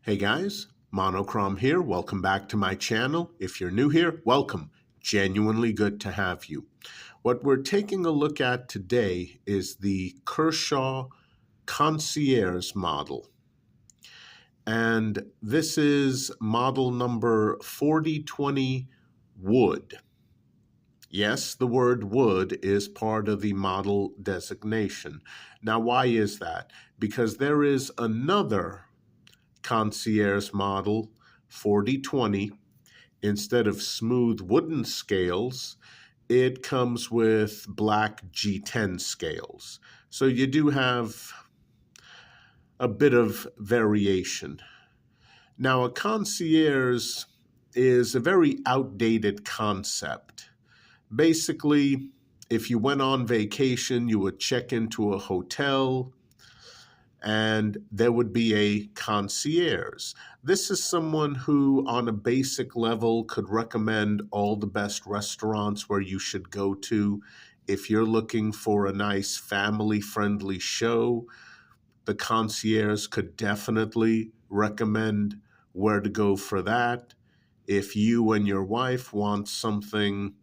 Hey guys, Monochrome here. Welcome back to my channel. If you're new here, welcome. Genuinely good to have you. What we're taking a look at today is the Kershaw Concierge model. And this is model number 4020 wood. Yes, the word wood is part of the model designation. Now, why is that? Because there is another Concierge model 4020. Instead of smooth wooden scales, it comes with black G10 scales. So you do have a bit of variation. Now, a concierge is a very outdated concept. Basically, if you went on vacation, you would check into a hotel, and there would be a concierge. This is someone who, on a basic level, could recommend all the best restaurants where you should go to. If you're looking for a nice family-friendly show, the concierge could definitely recommend where to go for that. If you and your wife want something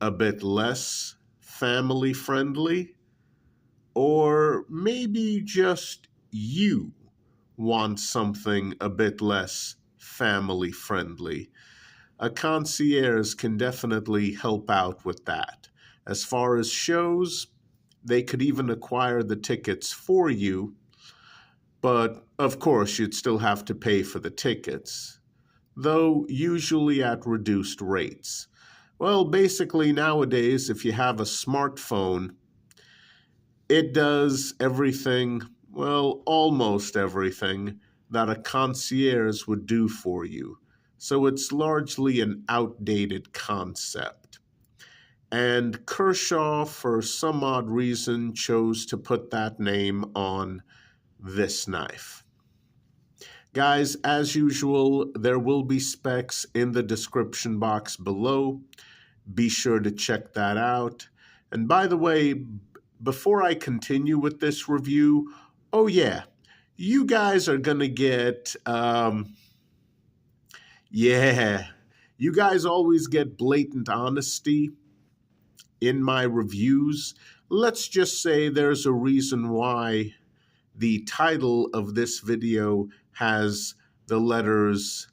a bit less family-friendly, or maybe just you want something a bit less family friendly, a concierge can definitely help out with that. As far as shows, they could even acquire the tickets for you, but of course you'd still have to pay for the tickets, though usually at reduced rates. Well, basically nowadays, if you have a smartphone, it does everything, well, almost everything that a concierge would do for you. So it's largely an outdated concept. And Kershaw, for some odd reason, chose to put that name on this knife. Guys, as usual, there will be specs in the description box below. Be sure to check that out. And by the way, before I continue with this review, oh yeah, you guys are going to get, you guys always get blatant honesty in my reviews. Let's just say there's a reason why the title of this video has the letters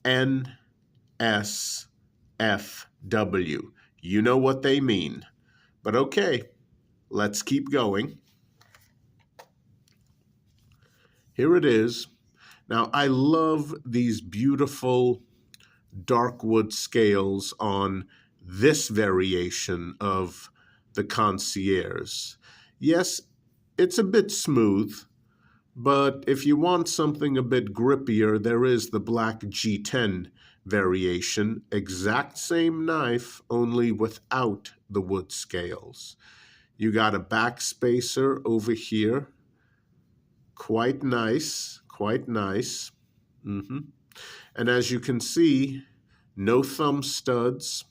NSFW. You know what they mean. But okay. Let's keep going. Here it is. Now, I love these beautiful dark wood scales on this variation of the Concierge. Yes, it's a bit smooth, but if you want something a bit grippier, there is the black G10 variation. Exact same knife, only without the wood scales. You got a back spacer over here. Quite nice, quite nice. And as you can see, no thumb studs.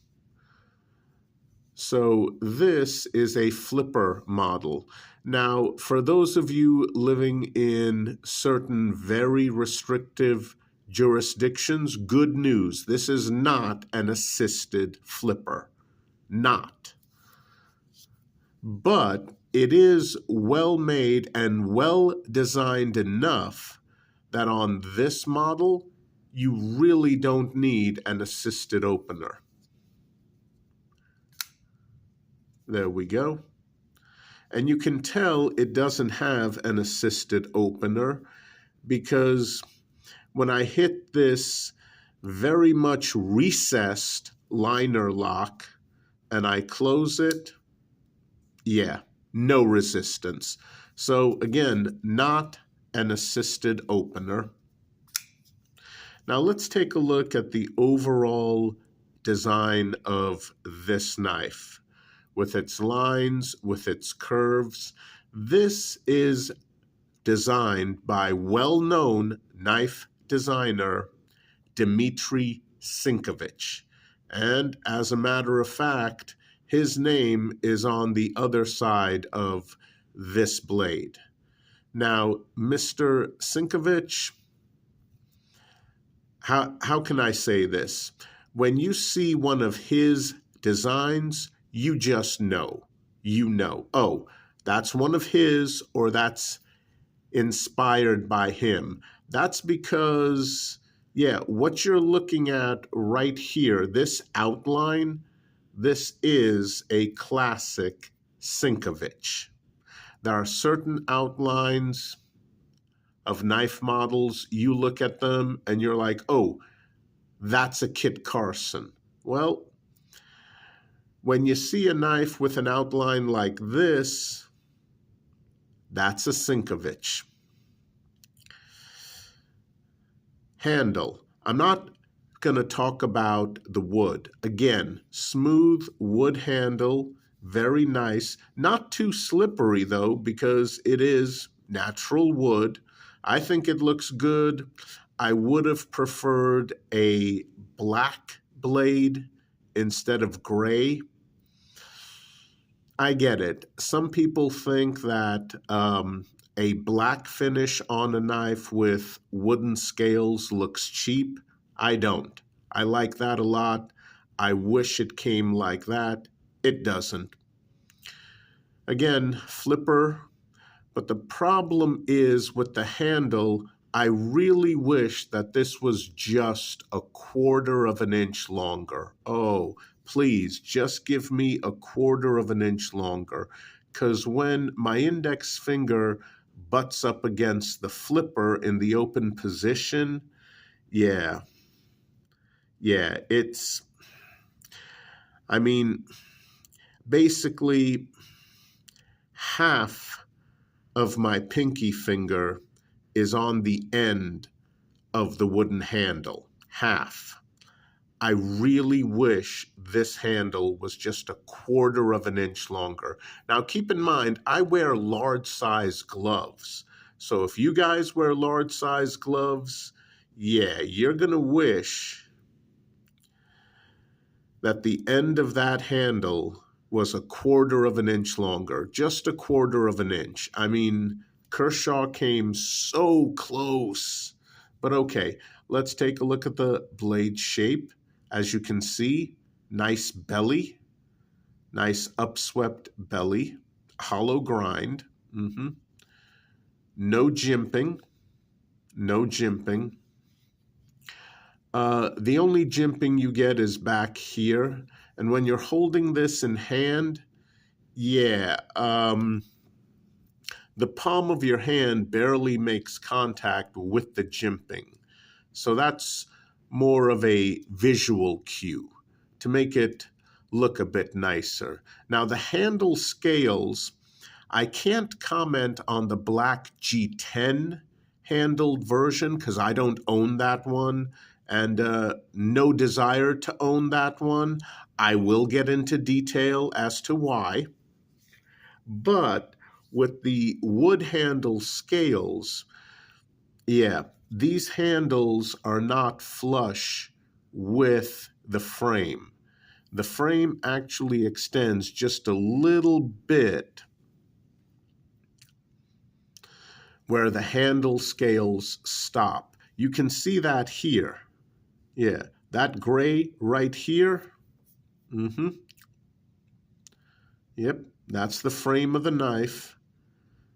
So this is a flipper model. Now, for those of you living in certain very restrictive jurisdictions, good news. This is not an assisted flipper. Not. But it is well made and well designed enough that on this model, you really don't need an assisted opener. There we go. And you can tell it doesn't have an assisted opener because when I hit this very much recessed liner lock and I close it, yeah, no resistance. So again, not an assisted opener. Now let's take a look at the overall design of this knife. With its lines, with its curves. This is designed by well-known knife designer Dmitry Sinkevich. And as a matter of fact, his name is on the other side of this blade. Now, Mr. Sinkevich, how can I say this? When you see one of his designs, you just know. You know, oh, that's one of his, or that's inspired by him. That's because, yeah, what you're looking at right here, this outline, this is a classic Sinkevich. There are certain outlines of knife models, you look at them and you're like, oh, that's a Kit Carson. Well, when you see a knife with an outline like this, that's a Sinkevich. Handle. I'm not going to talk about the wood. Again, smooth wood handle, very nice. Not too slippery, though, because it is natural wood. I think it looks good. I would have preferred a black blade instead of gray. I get it. Some people think that a black finish on a knife with wooden scales looks cheap. I don't. I like that a lot. I wish it came like that. It doesn't. Again, flipper. But the problem is with the handle, I really wish that this was just a quarter of an inch longer. Oh, please, just give me a quarter of an inch longer. Because when my index finger butts up against the flipper in the open position, yeah, it's, I mean, basically half of my pinky finger is on the end of the wooden handle, half. I really wish this handle was just a quarter of an inch longer. Now, keep in mind, I wear large size gloves. So if you guys wear large size gloves, yeah, you're going to wish that the end of that handle was a quarter of an inch longer, just a quarter of an inch. I mean, Kershaw came so close. But okay, let's take a look at the blade shape. As you can see, nice belly, nice upswept belly, hollow grind. No jimping, no jimping. The only jimping you get is back here. And when you're holding this in hand, yeah, the palm of your hand barely makes contact with the jimping. So that's more of a visual cue to make it look a bit nicer. Now, the handle scales, I can't comment on the black G10 handled version because I don't own that one, and no desire to own that one. I will get into detail as to why. But with the wood handle scales, yeah, these handles are not flush with the frame. The frame actually extends just a little bit where the handle scales stop. You can see that here. Yeah, that gray right here. Yep, that's the frame of the knife,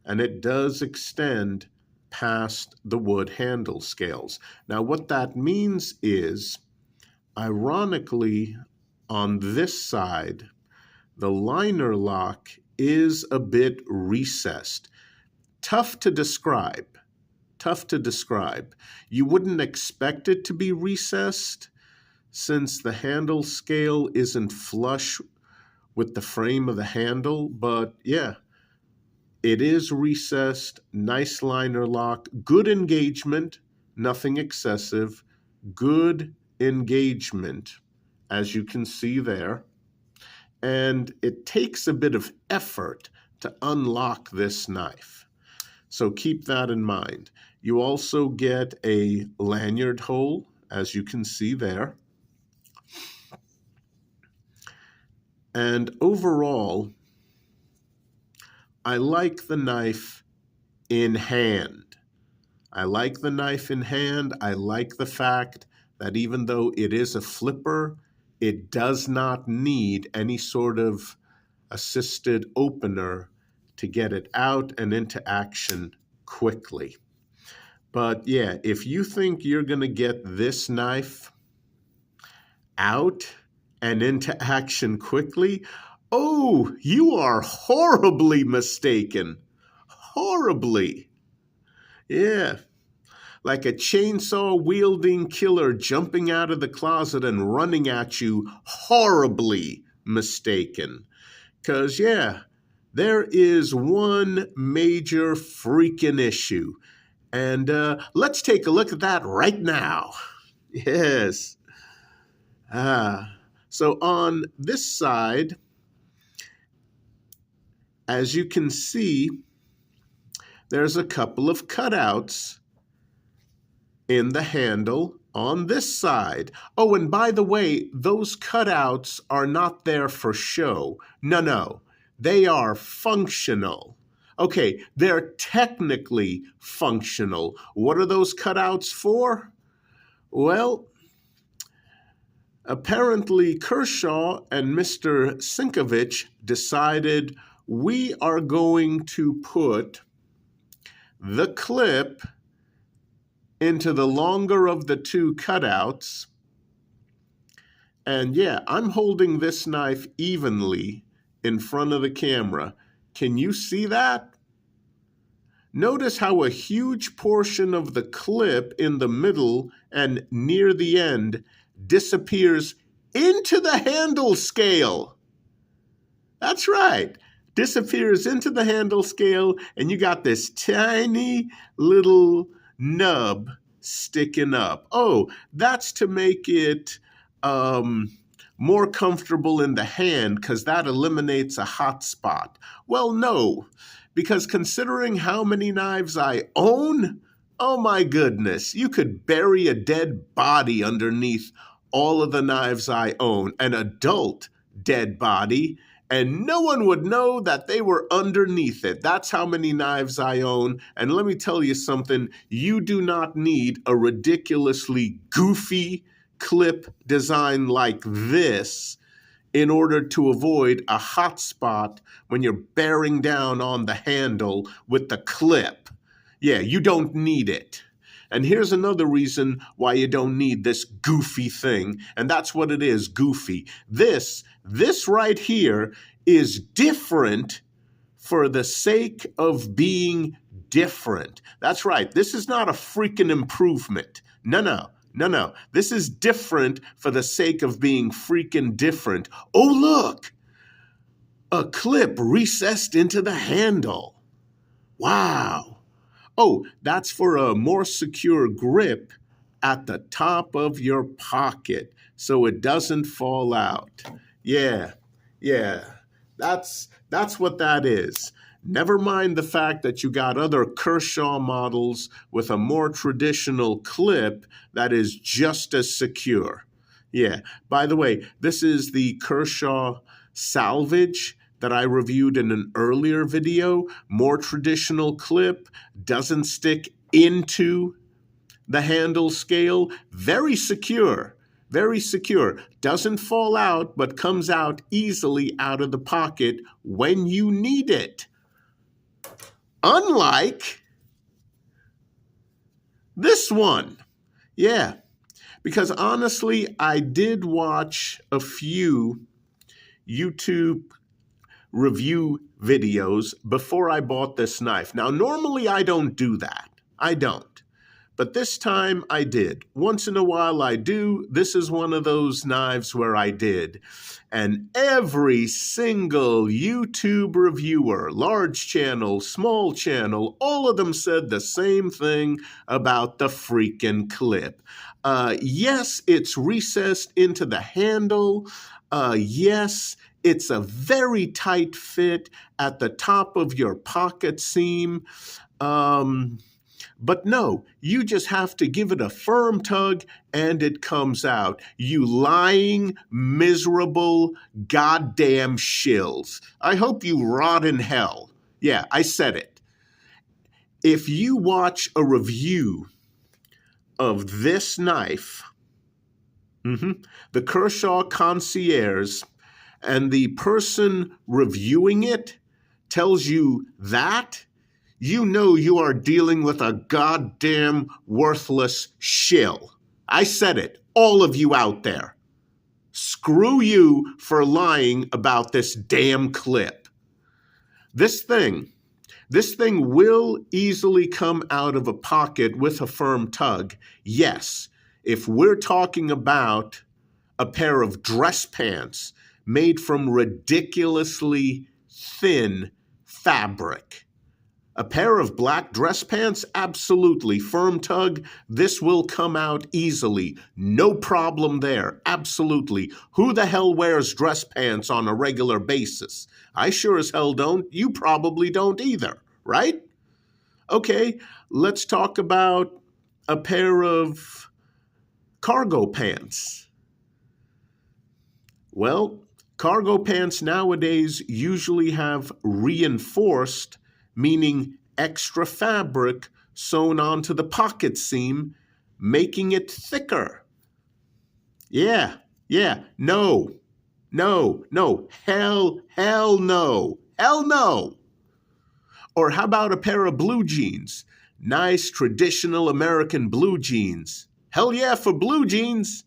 and it does extend past the wood handle scales. Now, what that means is, ironically, on this side, the liner lock is a bit recessed. Tough to describe. Tough to describe. You wouldn't expect it to be recessed since the handle scale isn't flush with the frame of the handle, but yeah, it is recessed, nice liner lock, good engagement, nothing excessive, good engagement, as you can see there. And it takes a bit of effort to unlock this knife. So keep that in mind. You also get a lanyard hole, as you can see there. And overall, I like the knife in hand. I like the knife in hand. I like the fact that even though it is a flipper, it does not need any sort of assisted opener to get it out and into action quickly. But yeah, if you think you're going to get this knife out and into action quickly, oh, you are horribly mistaken. Horribly. Yeah. Like a chainsaw-wielding killer jumping out of the closet and running at you, horribly mistaken. Because, yeah, there is one major freaking issue. And let's take a look at that right now. Yes. So on this side, as you can see, there's a couple of cutouts in the handle on this side. Oh, and by the way, those cutouts are not there for show. No, they are functional. Okay, they're technically functional. What are those cutouts for? Well, apparently Kershaw and Mr. Sinkevich decided we are going to put the clip into the longer of the two cutouts. And yeah, I'm holding this knife evenly in front of the camera. Can you see that? Notice how a huge portion of the clip in the middle and near the end disappears into the handle scale. That's right. Disappears into the handle scale, and you got this tiny little nub sticking up. Oh, that's to make it more comfortable in the hand because that eliminates a hot spot. Well, no, because considering how many knives I own, oh my goodness, you could bury a dead body underneath all of the knives I own, an adult dead body, and no one would know that they were underneath it. That's how many knives I own. And let me tell you something, you do not need a ridiculously goofy clip design like this in order to avoid a hot spot when you're bearing down on the handle with the clip. Yeah, you don't need it. And here's another reason why you don't need this goofy thing, and that's what it is, goofy. This right here is different for the sake of being different. That's right, this is not a freaking improvement. No. This is different for the sake of being freaking different. Oh, look, a clip recessed into the handle. Wow. Oh, that's for a more secure grip at the top of your pocket so it doesn't fall out. Yeah, that's what that is. Never mind the fact that you got other Kershaw models with a more traditional clip that is just as secure. Yeah, by the way, this is the Kershaw Salvage that I reviewed in an earlier video. More traditional clip, doesn't stick into the handle scale. Very secure, doesn't fall out, but comes out easily out of the pocket when you need it. Unlike this one. Yeah, because honestly, I did watch a few YouTube review videos before I bought this knife. Now, normally I don't do that. I don't. But this time I did. Once in a while I do. This is one of those knives where I did. And every single YouTube reviewer, large channel, small channel, all of them said the same thing about the freaking clip. Yes, it's recessed into the handle. Yes, it's a very tight fit at the top of your pocket seam. But no, you just have to give it a firm tug and it comes out. You lying, miserable, goddamn shills. I hope you rot in hell. Yeah, I said it. If you watch a review of this knife The Kershaw Concierge, and the person reviewing it tells you that, you know you are dealing with a goddamn worthless shill. I said it, all of you out there. Screw you for lying about this damn clip. This thing will easily come out of a pocket with a firm tug. Yes, if we're talking about a pair of dress pants made from ridiculously thin fabric. A pair of black dress pants, absolutely. Firm tug, this will come out easily. No problem there, absolutely. Who the hell wears dress pants on a regular basis? I sure as hell don't. You probably don't either, right? Okay, let's talk about a pair of cargo pants. Well, cargo pants nowadays usually have reinforced, meaning extra fabric sewn onto the pocket seam, making it thicker. Yeah, no, hell no. Or how about a pair of blue jeans? Nice traditional American blue jeans. Hell yeah for blue jeans.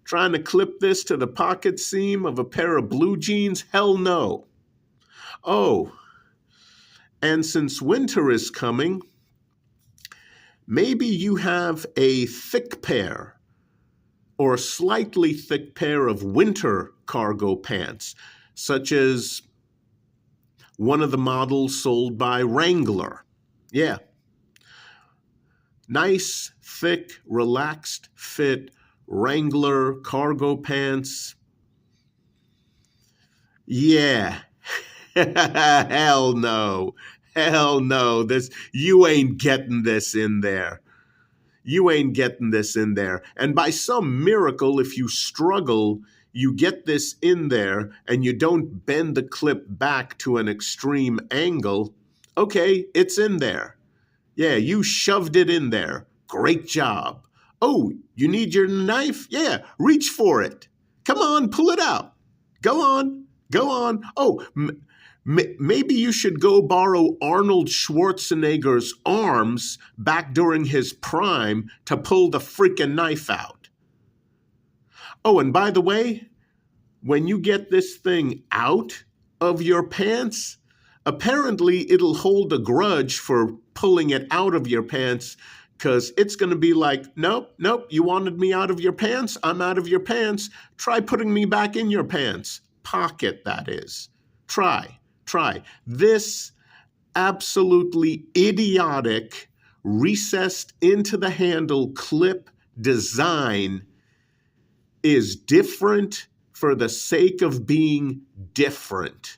Trying to clip this to the pocket seam of a pair of blue jeans? Hell no. Oh, and since winter is coming, maybe you have a thick pair or slightly thick pair of winter cargo pants, such as one of the models sold by Wrangler. Yeah. Nice, thick, relaxed fit Wrangler cargo pants. Yeah. Hell no. You ain't getting this in there. And by some miracle, if you struggle, you get this in there and you don't bend the clip back to an extreme angle. Okay, it's in there. Yeah, you shoved it in there. Great job. Oh, you need your knife? Yeah, reach for it. Come on, pull it out. Go on. Oh, maybe you should go borrow Arnold Schwarzenegger's arms back during his prime to pull the freaking knife out. Oh, and by the way, when you get this thing out of your pants, apparently it'll hold a grudge for pulling it out of your pants, because it's going to be like, nope, you wanted me out of your pants? I'm out of your pants. Try putting me back in your pants. Pocket, that is. Try. This absolutely idiotic, recessed into the handle clip design is different for the sake of being different.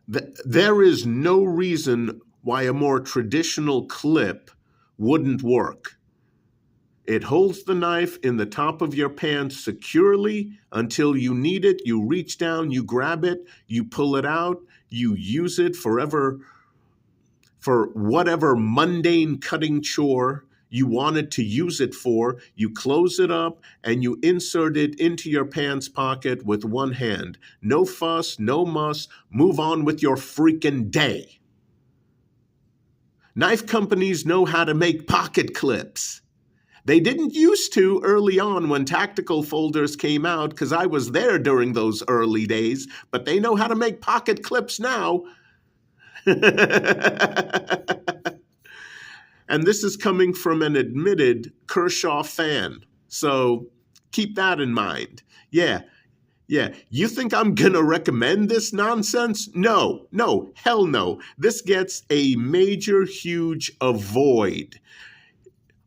There is no reason why a more traditional clip wouldn't work. It holds the knife in the top of your pants securely until you need it. You reach down, you grab it, you pull it out, you use it for whatever mundane cutting chore you wanted to use it for. You close it up and you insert it into your pants pocket with one hand. No fuss, no muss. Move on with your freaking day. Knife companies know how to make pocket clips. They didn't used to early on when tactical folders came out, because I was there during those early days, but they know how to make pocket clips now. And this is coming from an admitted Kershaw fan, so keep that in mind. Yeah. You think I'm going to recommend this nonsense? No, hell no. This gets a major, huge avoid.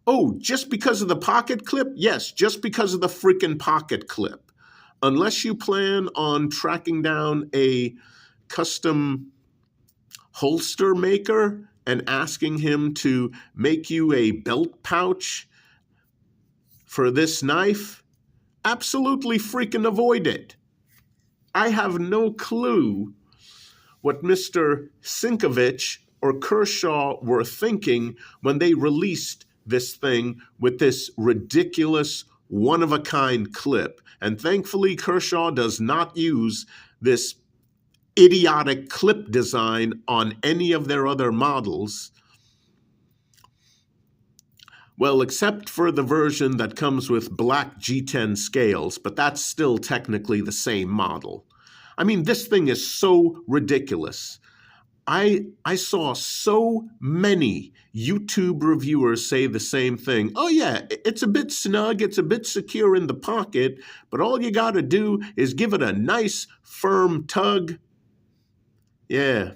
Oh, just because of the pocket clip? Yes, just because of the freaking pocket clip. Unless you plan on tracking down a custom holster maker and asking him to make you a belt pouch for this knife, absolutely freaking avoid it. I have no clue what Mr. Sinkevich or Kershaw were thinking when they released this thing with this ridiculous one-of-a-kind clip. And thankfully, Kershaw does not use this idiotic clip design on any of their other models. Well, except for the version that comes with black G10 scales, but that's still technically the same model. I mean, this thing is so ridiculous. I saw so many YouTube reviewers say the same thing. Oh yeah, it's a bit snug, it's a bit secure in the pocket, but all you gotta do is give it a nice firm tug. Yeah,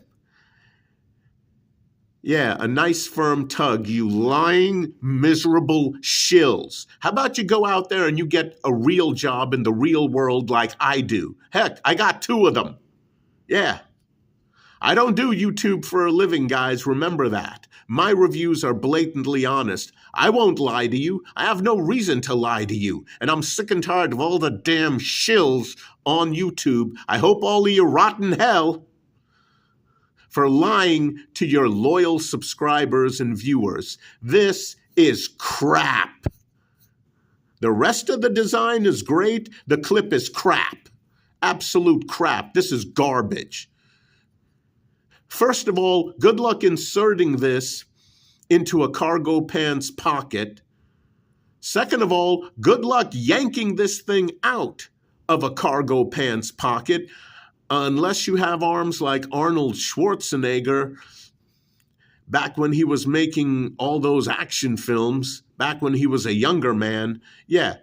a nice firm tug, you lying, miserable shills. How about you go out there and you get a real job in the real world like I do? Heck, I got 2 of them. Yeah. I don't do YouTube for a living, guys. Remember that. My reviews are blatantly honest. I won't lie to you. I have no reason to lie to you. And I'm sick and tired of all the damn shills on YouTube. I hope all of you rot in hell for lying to your loyal subscribers and viewers. This is crap. The rest of the design is great. The clip is crap. Absolute crap. This is garbage. First of all, good luck inserting this into a cargo pants pocket. Second of all, good luck yanking this thing out of a cargo pants pocket unless you have arms like Arnold Schwarzenegger back when he was making all those action films, back when he was a younger man. Yeah,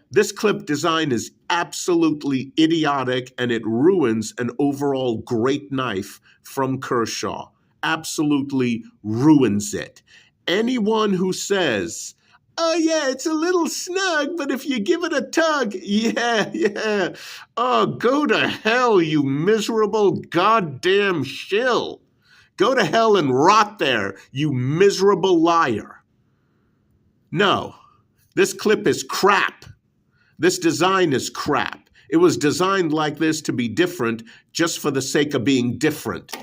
this clip design is absolutely idiotic and it ruins an overall great knife from Kershaw. Absolutely ruins it. Anyone who says, oh yeah, it's a little snug, but if you give it a tug, yeah. Oh, go to hell, you miserable goddamn shill. Go to hell and rot there, you miserable liar. No, this clip is crap. This design is crap. It was designed like this to be different just for the sake of being different.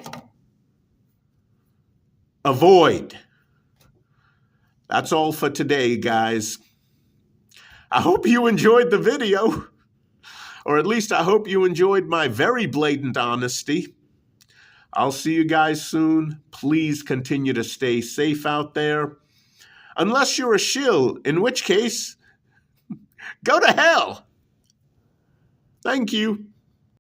Avoid. That's all for today, guys. I hope you enjoyed the video, or at least I hope you enjoyed my very blatant honesty. I'll see you guys soon. Please continue to stay safe out there. Unless you're a shill, in which case, go to hell. Thank you.